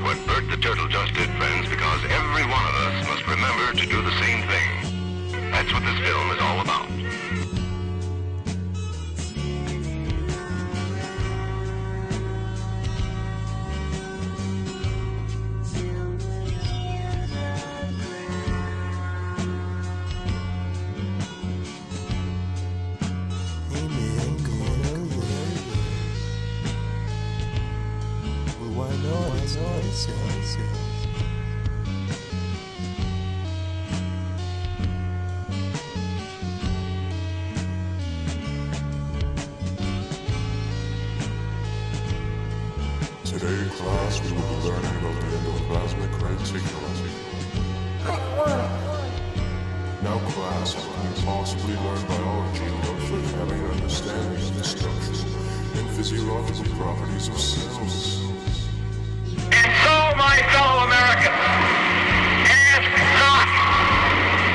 What Bert the Turtle just did, friends, because every one of us must remember to do the same thing. That's what this film is all about. Today in class we will be learning about the endoplasmic reticulum. Now class, can you possibly learn biology without having an understanding of the structure and physiological properties of cells? And so, my fellow Americans, ask not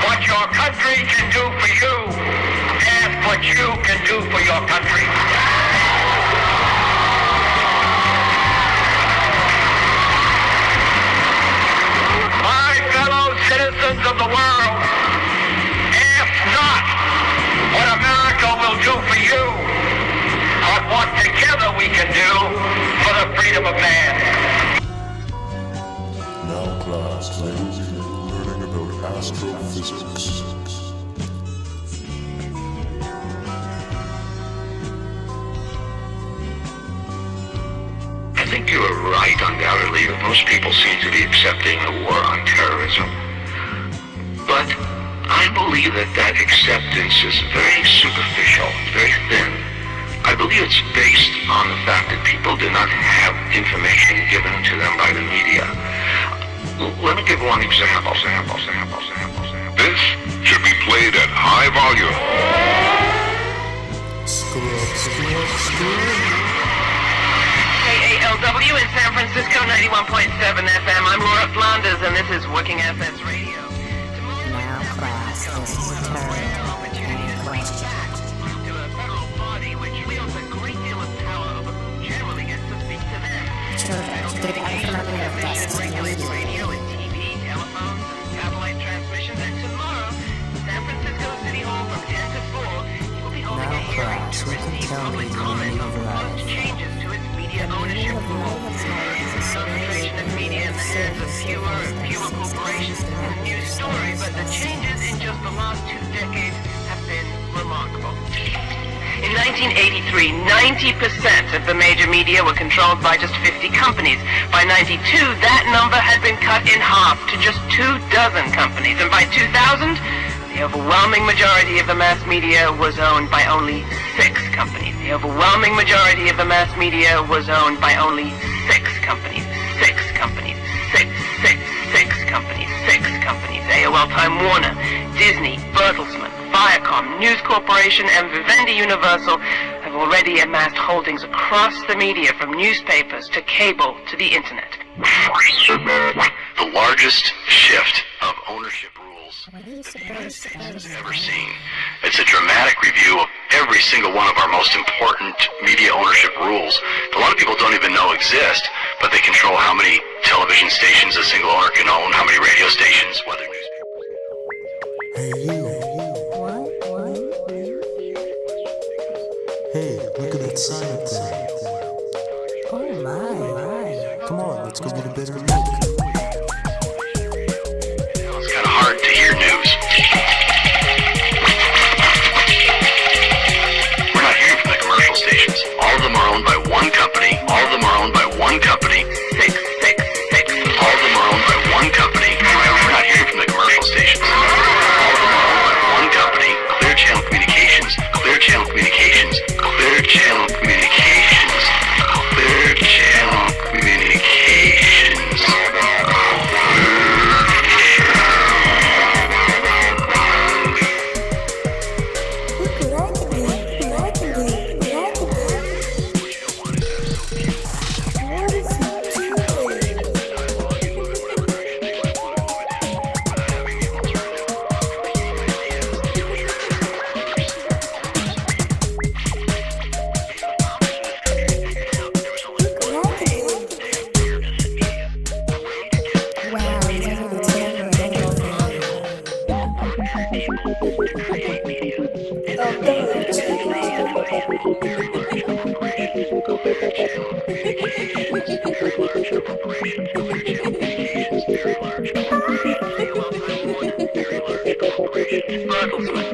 what your country can do for you. Ask what you can do for your country. My fellow citizens of the world, ask not what America will do for you, but what together we can do for the freedom of man. Now class, today we will be learning about astrophysics. I think you are right, undoubtedly, that most people seem to be accepting the war on terrorism. But I believe that acceptance is very superficial, very thin. I believe it's based on the fact that people do not have information given to them by the media. Let me give one example. This should be played at high volume. KALW in San Francisco, 91.7 FM. I'm Laura Flanders, and this is Working FS Radio. Now, class, this is a turtle and question. To a federal body which wields a great deal of power over who generally gets to speak to them. Children, get out from under your desks and Regulates read. radio and TV, telephones, and satellite transmissions. And tomorrow, San Francisco City Hall from 10 to 4, you will be holding a Now, hearing class, to you can receive tell me public the comment meaning on of proposed life. changes to its media The ownership meaning of rules. life is Concentration of media in the hands of fewer and fewer corporations is a new story, but the changes in just the last 2 decades have been remarkable. In 1983, 90% of the major media were controlled by just 50 companies. By 92, that number had been cut in half to just 24 companies. And by 2000, the overwhelming majority of the mass media was owned by only 6 companies. The overwhelming majority of the mass media was owned by only 6 companies. 6 companies. 6 companies. 6 companies. AOL Time Warner, Disney, Bertelsmann, Viacom, News Corporation, and Vivendi Universal have already amassed holdings across the media, from newspapers to cable to the internet. The largest shift of ownership rules What do you suppose has ever seen. It's a dramatic review of every single one of our most important media ownership rules. A lot of people don't even know exist, but they control how many television stations a single owner can own, how many radio stations, whether newspapers. Hey you, hey, look at that sign up there. Oh my. Come on, let's go get a better look. It's kind of hard to hear news. We're not hearing from the commercial stations. All of them are owned by one company. All of them are owned by one company. 6. All of them are owned by one company. We're not hearing from the commercial stations. All of them are owned by one company. Clear Channel Communications. Clear Channel Communications. Clear Channel Communications.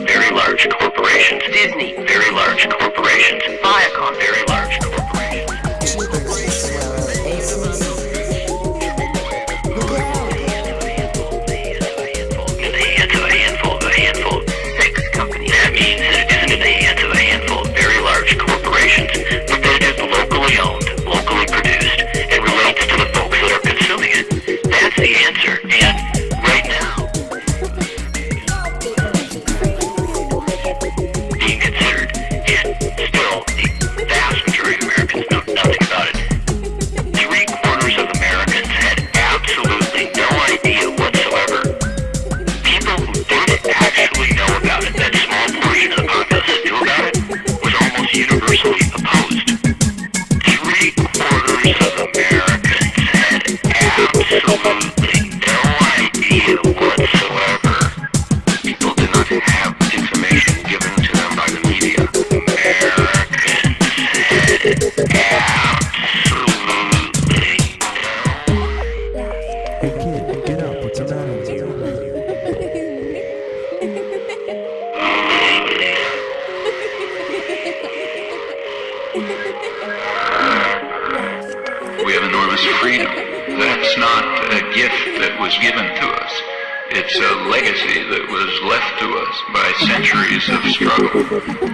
Very large corporations. Disney. Very large corporations. Viacom. Very large corporations. In the hands of a handful. Six companies. That means that it isn't in the hands of a handful of very large corporations, but that it is locally owned, locally produced, and relates to the folks that are consuming it. That's the answer. And right now, being considered, and still the vast majority of Americans know nothing about it. 3/4 of Americans had absolutely no idea whatsoever. People who did actually know about it, that small portion of the populace that knew about it, was almost universally opposed. 3/4 of Americans had absolutely no idea whatsoever. People did not have information given to them by the media. Americans had absolutely Hey kid, get up. What's the matter with you? We have enormous freedom. That's not a gift that was given to us. It's a legacy that was left to us by centuries of struggle,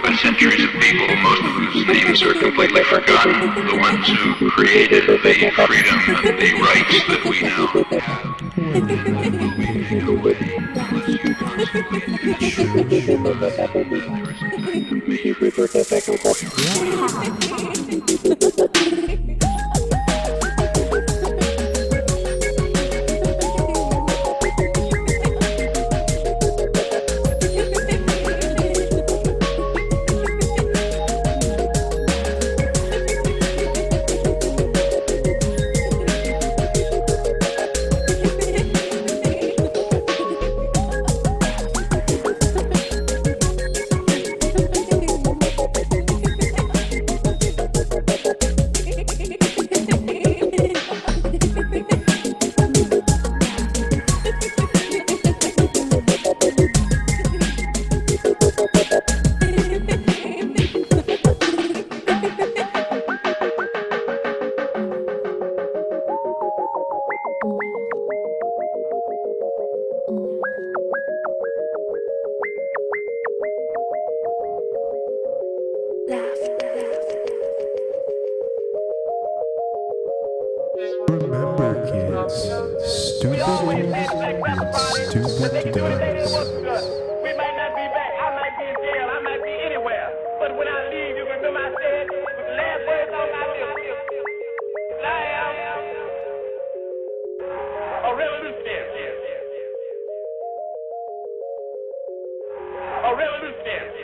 by centuries of people, most of whose names are completely forgotten, the ones who created the freedom and the rights that we now have. Moving away, unless you constantly ensure that there is a kind of major Remember, kids, stupid is what stupid does. We might not be back. I might be in jail. I might be anywhere. But when I leave, you can remember I said with the last words on my lips, I am a revolutionary. A revolutionary.